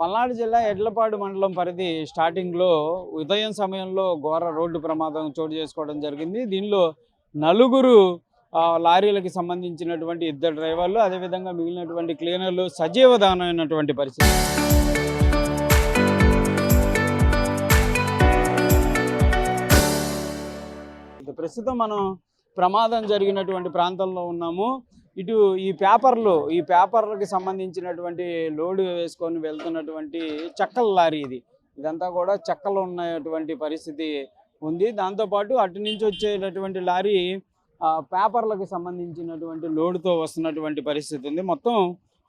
పల్నాడు జిల్లా ఎడ్లపాడు మండలం పరిధి స్టార్టింగ్లో ఉదయం సమయంలో ఘోర రోడ్డు ప్రమాదం చోటు చేసుకోవడం జరిగింది. దీనిలో నలుగురు లారీలకు సంబంధించినటువంటి ఇద్దరు డ్రైవర్లు, అదేవిధంగా మిగిలినటువంటి క్లీనర్లు సజీవ దహనమైనటువంటి పరిస్థితి. ప్రస్తుతం మనం ప్రమాదం జరిగినటువంటి ప్రాంతంలో ఉన్నాము. ఇటు ఈ పేపర్లకి సంబంధించినటువంటి లోడ్ వేసుకొని వెళ్తున్నటువంటి చెక్కల లారీ ఇదంతా కూడా చెక్కలు ఉన్నటువంటి పరిస్థితి ఉంది. దాంతోపాటు అటు నుంచి వచ్చేటటువంటి లారీ పేపర్లకు సంబంధించినటువంటి లోడ్తో వస్తున్నటువంటి పరిస్థితి ఉంది. మొత్తం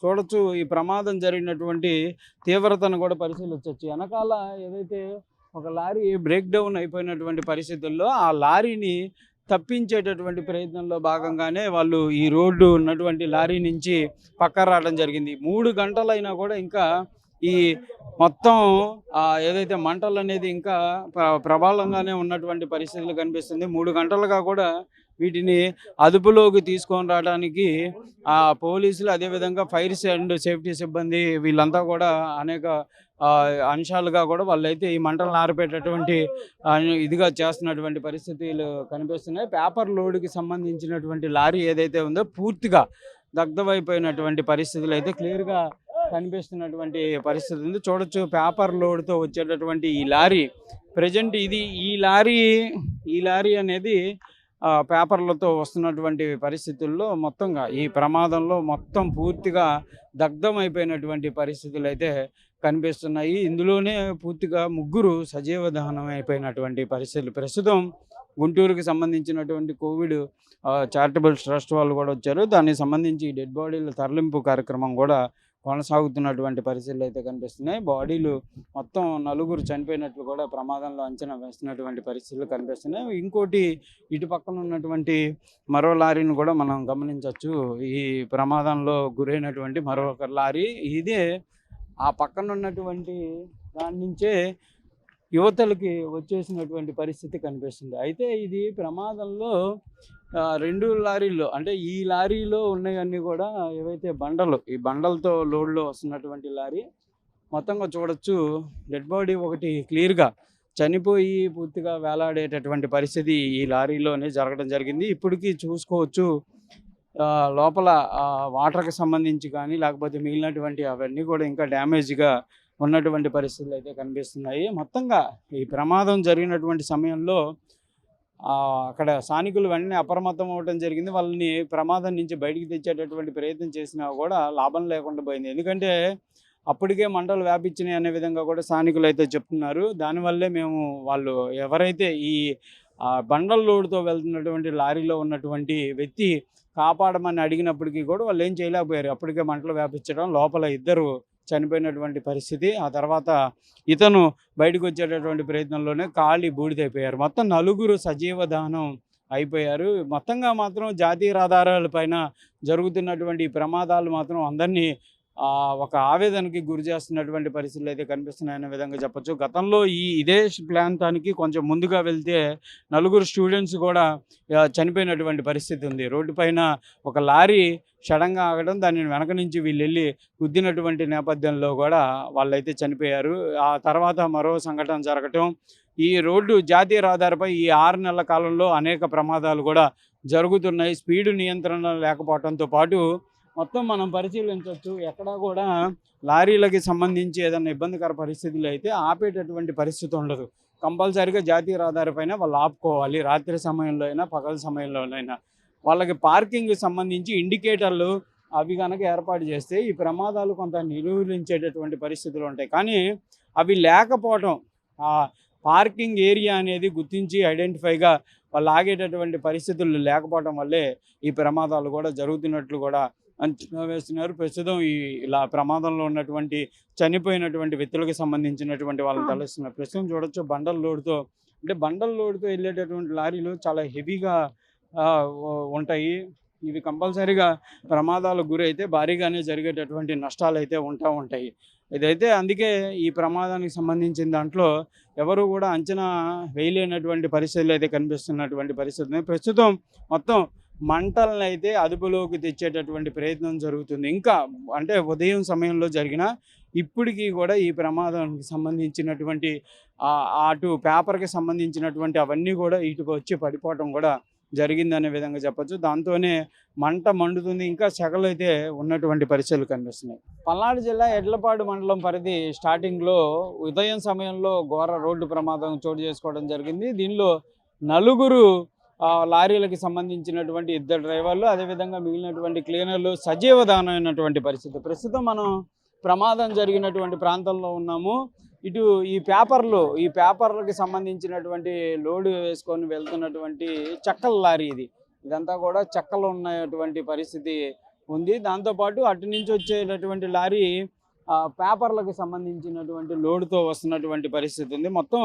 చూడొచ్చు, ఈ ప్రమాదం జరిగినటువంటి తీవ్రతను కూడా పరిశీలించవచ్చు. వెనకాల ఏదైతే ఒక లారీ బ్రేక్ డౌన్ అయిపోయినటువంటి పరిస్థితుల్లో ఆ లారీని తప్పించేటటువంటి ప్రయత్నంలో భాగంగానే వాళ్ళు ఈ రోడ్డు ఉన్నటువంటి లారీ నుంచి పక్క రావడం జరిగింది. 3 గంటలైనా కూడా ఇంకా ఈ మొత్తం ఏదైతే మంటలు అనేది ఇంకా ప్రబలంగానే ఉన్నటువంటి పరిస్థితులు కనిపిస్తుంది. 3 గంటలుగా కూడా వీటిని అదుపులోకి తీసుకొని రావడానికి పోలీసులు, అదేవిధంగా ఫైర్ అండ్ సేఫ్టీ సిబ్బంది వీళ్ళంతా కూడా అనేక అంశాలుగా కూడా వాళ్ళైతే ఈ మంటలను ఆరిపేటటువంటి ఇదిగా చేస్తున్నటువంటి పరిస్థితులు కనిపిస్తున్నాయి. పేపర్ లోడ్కి సంబంధించినటువంటి లారీ ఏదైతే ఉందో పూర్తిగా దగ్ధమైపోయినటువంటి పరిస్థితులు అయితే క్లియర్గా కనిపిస్తున్నటువంటి పరిస్థితి ఉంది. చూడొచ్చు, పేపర్ లోడ్తో వచ్చేటటువంటి ఈ లారీ ప్రజెంట్ ఈ లారీ అనేది పేపర్లతో వస్తున్నటువంటి పరిస్థితుల్లో మొత్తంగా ఈ ప్రమాదంలో మొత్తం పూర్తిగా దగ్ధమైపోయినటువంటి పరిస్థితులు అయితే కనిపిస్తున్నాయి. ఇందులోనే పూర్తిగా 3 సజీవ దహనం అయిపోయినటువంటి పరిస్థితులు. ప్రస్తుతం గుంటూరుకి సంబంధించినటువంటి కోవిడ్ చారిటబుల్ ట్రస్ట్ వాళ్ళు కూడా వచ్చారు. దానికి సంబంధించి డెడ్ బాడీల తరలింపు కార్యక్రమం కూడా కొనసాగుతున్నటువంటి పరిస్థితులు అయితే కనిపిస్తున్నాయి. బాడీలు మొత్తం 4 చనిపోయినట్లు కూడా ప్రమాదంలో అంచనా వేస్తున్నటువంటి పరిస్థితులు కనిపిస్తున్నాయి. ఇంకోటి, ఇటు పక్కన ఉన్నటువంటి మరో లారీని కూడా మనం గమనించవచ్చు. ఈ ప్రమాదంలో గురైనటువంటి మరొక లారీ ఇదే ఆ పక్కన ఉన్నటువంటి దాని నుంచే యువతలకి వచ్చేసినటువంటి పరిస్థితి కనిపిస్తుంది. అయితే ఇది ప్రమాదంలో 2 లారీల్లో, అంటే ఈ లారీలో ఉన్నవన్నీ కూడా ఏవైతే ఈ బండలతో లోడ్లో వస్తున్నటువంటి లారీ మొత్తంగా చూడొచ్చు. డెడ్ బాడీ ఒకటి క్లియర్గా చనిపోయి పూర్తిగా వేలాడేటటువంటి పరిస్థితి ఈ లారీలోనే జరగడం జరిగింది. ఇప్పటికీ చూసుకోవచ్చు, లోపల వాటర్కి సంబంధించి కానీ లేకపోతే మిగిలినటువంటి అవన్నీ కూడా ఇంకా డ్యామేజ్గా ఉన్నటువంటి పరిస్థితులు అయితే కనిపిస్తున్నాయి. మొత్తంగా ఈ ప్రమాదం జరిగినటువంటి సమయంలో అక్కడ స్థానికులు వెంటనే అప్రమత్తం అవ్వడం జరిగింది. వాళ్ళని ప్రమాదం నుంచి బయటికి తెచ్చేటటువంటి ప్రయత్నం చేసినా కూడా లాభం లేకుండా పోయింది. ఎందుకంటే అప్పటికే మంటలు వ్యాపించినాయి అనే విధంగా కూడా స్థానికులు అయితే చెప్తున్నారు. దానివల్లే వాళ్ళు ఎవరైతే ఈ బండల లోడ్తో వెళ్తున్నటువంటి లారీలో ఉన్నటువంటి వ్యక్తి కాపాడమని అడిగినప్పటికీ కూడా వాళ్ళు ఏం చేయలేకపోయారు. అప్పటికే మంటలు వ్యాపించడం, లోపల 2 చనిపోయినటువంటి పరిస్థితి. ఆ తర్వాత ఇతను బయటకు వచ్చేటటువంటి ప్రయత్నంలోనే కాలి బూడిదైపోయారు. మొత్తం 4 సజీవ దహనం అయిపోయారు. మొత్తంగా మాత్రం జాతీయ రహదారులపైన జరుగుతున్నటువంటి ఈ ప్రమాదాలు మాత్రం అందరినీ ఒక ఆవేదనకి గురి చేస్తున్నటువంటి పరిస్థితులు అయితే కనిపిస్తున్నాయనే విధంగా చెప్పొచ్చు. గతంలో ఇదే ప్రాంతానికి కొంచెం ముందుగా వెళ్తే 4 స్టూడెంట్స్ కూడా చనిపోయినటువంటి పరిస్థితి ఉంది. రోడ్డు పైన ఒక లారీ సడన్గా ఆగడం, దానిని వెనక నుంచి వీళ్ళు వెళ్ళి గుద్దినటువంటి నేపథ్యంలో కూడా వాళ్ళైతే చనిపోయారు. ఆ తర్వాత మరో సంఘటన జరగటం, ఈ రోడ్డు జాతీయ రహదారిపై ఈ 6 నెలల కాలంలో అనేక ప్రమాదాలు కూడా జరుగుతున్నాయి. స్పీడు నియంత్రణ లేకపోవడంతో పాటు మొత్తం మనం పరిశీలించవచ్చు, ఎక్కడా కూడా లారీలకి సంబంధించి ఏదైనా ఇబ్బందికర పరిస్థితులు అయితే ఆపేటటువంటి పరిస్థితి ఉండదు. కంపల్సరీగా జాతీయ రహదారి పైన వాళ్ళు ఆపుకోవాలి. రాత్రి సమయంలో అయినా పగల సమయంలోనైనా వాళ్ళకి పార్కింగ్కి సంబంధించి ఇండికేటర్లు అవి కనుక ఏర్పాటు చేస్తే ఈ ప్రమాదాలు కొంత నిలువరించేటటువంటి పరిస్థితులు ఉంటాయి. కానీ అవి లేకపోవటం, ఆ పార్కింగ్ ఏరియా అనేది గుర్తించి ఐడెంటిఫైగా వాళ్ళు ఆగేటటువంటి పరిస్థితులు లేకపోవడం వల్లే ఈ ప్రమాదాలు కూడా జరుగుతున్నట్లు కూడా అంచనా వేస్తున్నారు. ప్రస్తుతం ఇలా ప్రమాదంలో ఉన్నటువంటి చనిపోయినటువంటి వ్యక్తులకు సంబంధించినటువంటి వాళ్ళని తలస్తున్నారు. ప్రస్తుతం చూడొచ్చు, బండల లోడ్తో వెళ్ళేటటువంటి లారీలు చాలా హెవీగా ఉంటాయి. ఇవి కంపల్సరీగా ప్రమాదాలకు గురైతే భారీగానే జరిగేటటువంటి నష్టాలు అయితే ఉంటాయి. ఇదైతే అందుకే ఈ ప్రమాదానికి సంబంధించిన దాంట్లో ఎవరు కూడా అంచనా వేయలేనటువంటి పరిస్థితులు అయితే కనిపిస్తున్నటువంటి పరిస్థితి. ప్రస్తుతం మొత్తం మంటలను అయితే అదుపులోకి తెచ్చేటటువంటి ప్రయత్నం జరుగుతుంది. ఇంకా అంటే ఉదయం సమయంలో జరిగిన ఇప్పటికీ కూడా ఈ ప్రమాదానికి సంబంధించినటువంటి అటు పేపర్కి సంబంధించినటువంటి అవన్నీ కూడా ఇటుకు వచ్చి పడిపోవటం కూడా జరిగిందనే విధంగా చెప్పొచ్చు. దాంతోనే మంట మండుతుంది. ఇంకా సెగలైతే ఉన్నటువంటి పరిస్థితులు కనిపిస్తున్నాయి. పల్నాడు జిల్లా ఎడ్లపాడు మండలం పరిధి స్టార్టింగ్లో ఉదయం సమయంలో ఘోర రోడ్డు ప్రమాదం చోటు చేసుకోవడం జరిగింది. దీనిలో నలుగురు లారీలకు సంబంధించినటువంటి ఇద్దరు డ్రైవర్లు, అదేవిధంగా మిగిలినటువంటి క్లీనర్లు సజీవదానమైనటువంటి పరిస్థితి. ప్రస్తుతం మనం ప్రమాదం జరిగినటువంటి ప్రాంతంలో ఉన్నాము. ఇటు ఈ పేపర్లకి సంబంధించినటువంటి లోడు వేసుకొని వెళ్తున్నటువంటి చెక్కల లారీ ఇదంతా కూడా చెక్కలు ఉన్నటువంటి పరిస్థితి ఉంది. దాంతోపాటు అటు నుంచి వచ్చేటటువంటి లారీ పేపర్లకు సంబంధించినటువంటి లోడుతో వస్తున్నటువంటి పరిస్థితి ఉంది. మొత్తం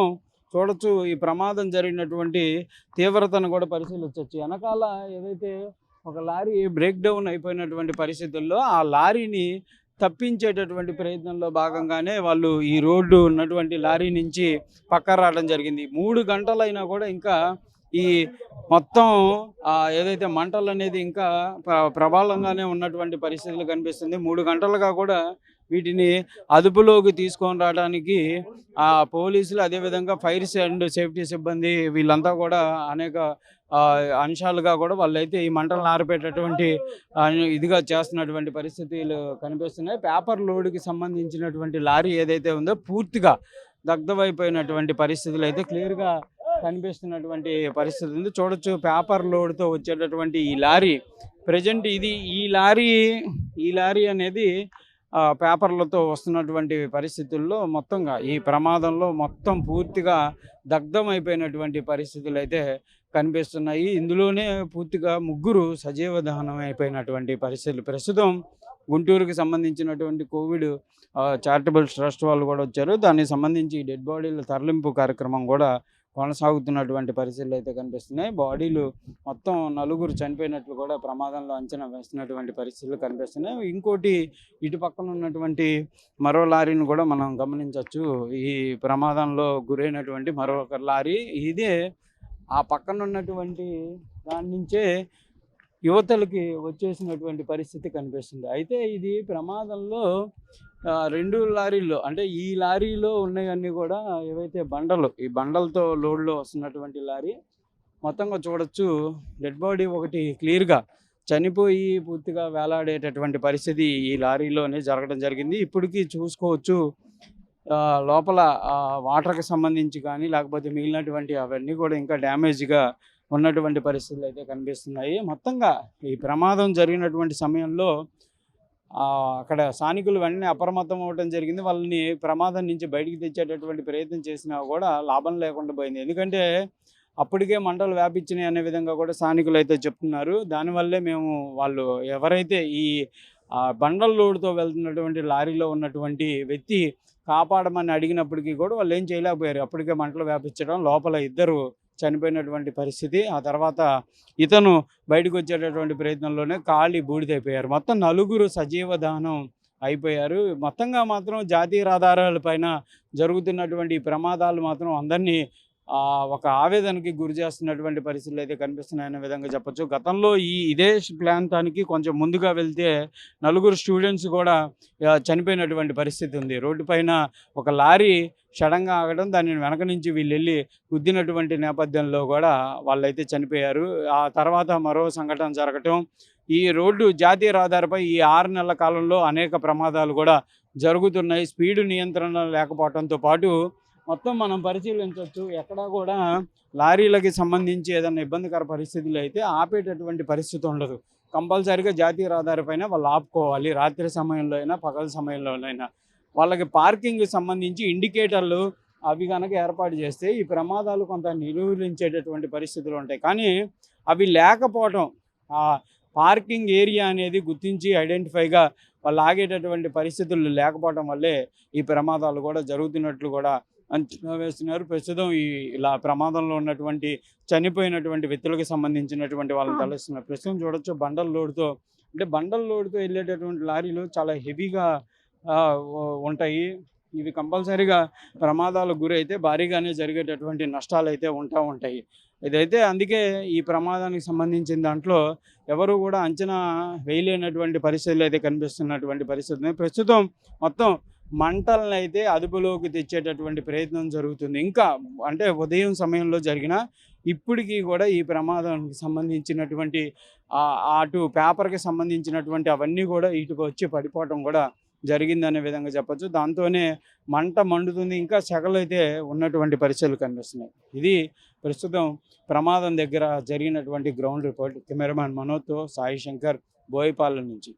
చూడొచ్చు, ఈ ప్రమాదం జరిగినటువంటి తీవ్రతను కూడా పరిశీలించవచ్చు. వెనకాల ఏదైతే ఒక లారీ బ్రేక్ డౌన్ అయిపోయినటువంటి పరిస్థితుల్లో ఆ లారీని తప్పించేటటువంటి ప్రయత్నంలో భాగంగానే వాళ్ళు ఈ రోడ్డు ఉన్నటువంటి లారీ నుంచి పక్క రావడం జరిగింది. 3 గంటలైనా కూడా ఇంకా ఈ మొత్తం ఏదైతే మంటలు అనేది ఇంకా ప్రబలంగానే ఉన్నటువంటి పరిస్థితులు కనిపిస్తుంది. 3 గంటలుగా కూడా వీటిని అదుపులోకి తీసుకొని రావడానికి పోలీసులు, అదేవిధంగా ఫైర్ అండ్ సేఫ్టీ సిబ్బంది వీళ్ళంతా కూడా అనేక అంశాలుగా కూడా వాళ్ళైతే ఈ మంటలను ఆరిపేటటువంటి ఇదిగా చేస్తున్నటువంటి పరిస్థితులు కనిపిస్తున్నాయి. పేపర్ లోడ్కి సంబంధించినటువంటి లారీ ఏదైతే ఉందో పూర్తిగా దగ్ధమైపోయినటువంటి పరిస్థితులు అయితే క్లియర్గా కనిపిస్తున్నటువంటి పరిస్థితి ఉంది. చూడొచ్చు, పేపర్ లోడ్తో వచ్చేటటువంటి ఈ లారీ ప్రజెంట్ ఈ లారీ అనేది పేపర్లతో వస్తున్నటువంటి పరిస్థితుల్లో మొత్తంగా ఈ ప్రమాదంలో మొత్తం పూర్తిగా దగ్ధమైపోయినటువంటి పరిస్థితులు అయితే కనిపిస్తున్నాయి. ఇందులోనే పూర్తిగా 3 సజీవ దహనం అయిపోయినటువంటి పరిస్థితులు. ప్రస్తుతం గుంటూరుకి సంబంధించినటువంటి కోవిడ్ చారిటబుల్ ట్రస్ట్ వాళ్ళు కూడా వచ్చారు. దానికి సంబంధించి డెడ్ బాడీల తరలింపు కార్యక్రమం కూడా కొనసాగుతున్నటువంటి పరిస్థితులు అయితే కనిపిస్తున్నాయి. బాడీలు మొత్తం 4 చనిపోయినట్లు కూడా ప్రమాదంలో అంచనా వేస్తున్నటువంటి పరిస్థితులు కనిపిస్తున్నాయి. ఇంకోటి ఇటు పక్కన ఉన్నటువంటి మరో లారీని కూడా మనం గమనించవచ్చు. ఈ ప్రమాదంలో గురైనటువంటి మరొక లారీ ఇదే ఆ పక్కన ఉన్నటువంటి దాని నుంచే యువతలకి వచ్చేసినటువంటి పరిస్థితి కనిపిస్తుంది. అయితే ఇది ప్రమాదంలో 2 లారీల్లో, అంటే ఈ లారీలో ఉన్నవన్నీ కూడా ఏవైతే ఈ బండలతో లోడ్లో వస్తున్నటువంటి లారీ మొత్తంగా చూడొచ్చు. డెడ్ బాడీ ఒకటి క్లియర్గా చనిపోయి పూర్తిగా వేలాడేటటువంటి పరిస్థితి ఈ లారీలోనే జరగడం జరిగింది. ఇప్పటికీ చూసుకోవచ్చు, లోపల వాటర్కి సంబంధించి కానీ లేకపోతే మిగిలినటువంటి అవన్నీ కూడా ఇంకా డ్యామేజ్గా ఉన్నటువంటి పరిస్థితులు అయితే కనిపిస్తున్నాయి. మొత్తంగా ఈ ప్రమాదం జరిగినటువంటి సమయంలో అక్కడ స్థానికులు వెంటనే అప్రమత్తం అవ్వడం జరిగింది. వాళ్ళని ప్రమాదం నుంచి బయటికి తెచ్చేటటువంటి ప్రయత్నం చేసినా కూడా లాభం లేకుండా పోయింది. ఎందుకంటే అప్పటికే మంటలు వ్యాపించినాయి అనే విధంగా కూడా స్థానికులు అయితే చెప్తున్నారు. దానివల్లే వాళ్ళు ఎవరైతే ఈ బండల లోడుతో వెళ్తున్నటువంటి లారీలో ఉన్నటువంటి వ్యక్తి కాపాడమని అడిగినప్పటికీ కూడా వాళ్ళు ఏం చేయలేకపోయారు. అప్పటికే మంటలు వ్యాపించడం, లోపల 2 చనిపోయినటువంటి పరిస్థితి. ఆ తర్వాత ఇతను బయటకు వచ్చేటటువంటి ప్రయత్నంలోనే కాలి బూడిదైపోయారు. మొత్తం 4 సజీవ దహనం అయిపోయారు. మొత్తంగా మాత్రం జాతీయ రహదారులపైన జరుగుతున్నటువంటి ప్రమాదాలు మాత్రం అందరినీ ఒక ఆవేదనకి గురి చేస్తున్నటువంటి పరిస్థితులు అయితే కనిపిస్తున్నాయనే విధంగా చెప్పొచ్చు. గతంలో ఇదే ప్రాంతానికి కొంచెం ముందుగా వెళ్తే 4 స్టూడెంట్స్ కూడా చనిపోయినటువంటి పరిస్థితి ఉంది. రోడ్డు పైన ఒక లారీ సడన్గా ఆగడం, దానిని వెనక నుంచి వీళ్ళు వెళ్ళి గుద్దినటువంటి నేపథ్యంలో కూడా వాళ్ళైతే చనిపోయారు. ఆ తర్వాత మరో సంఘటన జరగటం, ఈ రోడ్డు జాతీయ రహదారిపై ఈ 6 నెలల కాలంలో అనేక ప్రమాదాలు కూడా జరుగుతున్నాయి. స్పీడ్ నియంత్రణ లేకపోవడంతో పాటు మొత్తం మనం పరిశీలించవచ్చు, ఎక్కడా కూడా లారీలకి సంబంధించి ఏదైనా ఇబ్బందికర పరిస్థితులు అయితే ఆపేటటువంటి పరిస్థితి ఉండదు. కంపల్సరీగా జాతీయ రహదారి పైన వాళ్ళు ఆపుకోవాలి. రాత్రి సమయంలో అయినా పగల సమయంలోనైనా వాళ్ళకి పార్కింగ్కి సంబంధించి ఇండికేటర్లు అవి కనుక ఏర్పాటు చేస్తే ఈ ప్రమాదాలు కొంత నిరోధించేటటువంటి పరిస్థితులు ఉంటాయి. కానీ అవి లేకపోవడం, పార్కింగ్ ఏరియా అనేది గుర్తించి ఐడెంటిఫైగా వాళ్ళు ఆగేటటువంటి పరిస్థితులు లేకపోవడం వల్లే ఈ ప్రమాదాలు కూడా జరుగుతున్నట్లు కూడా అంచనా వేస్తున్నారు. ప్రస్తుతం ఇలా ప్రమాదంలో ఉన్నటువంటి చనిపోయినటువంటి వ్యక్తులకు సంబంధించినటువంటి వాళ్ళని తలస్తున్నారు. ప్రస్తుతం చూడొచ్చు, బండల లోడుతో వెళ్ళేటటువంటి లారీలు చాలా హెవీగా ఉంటాయి. ఇవి కంపల్సరీగా ప్రమాదాలకు గురైతే భారీగానే జరిగేటటువంటి నష్టాలు అయితే ఉంటాయి. ఇదైతే అందుకే ఈ ప్రమాదానికి సంబంధించిన దాంట్లో ఎవరు కూడా అంచనా వేయలేనటువంటి పరిస్థితులు అయితే కనిపిస్తున్నటువంటి పరిస్థితి. ప్రస్తుతం మొత్తం మంటలను అయితే అదుపులోకి తెచ్చేటటువంటి ప్రయత్నం జరుగుతుంది. ఇంకా అంటే ఉదయం సమయంలో జరిగిన ఇప్పటికీ కూడా ఈ ప్రమాదానికి సంబంధించినటువంటి అటు పేపర్‌కి సంబంధించినటువంటి అవన్నీ కూడా ఇటుకు వచ్చి పడిపోవటం కూడా జరిగిందనే విధంగా చెప్పొచ్చు. దాంతోనే మంట మండుతుంది. ఇంకా సెగలైతే ఉన్నటువంటి పరిస్థితులు కనిపిస్తున్నాయి. ఇది ప్రస్తుతం ప్రమాదం దగ్గర జరిగినటువంటి గ్రౌండ్ రిపోర్ట్. కెమెరామాన్ మనోజ్‌తో సాయి శంకర్, బోయపాలెం నుంచి.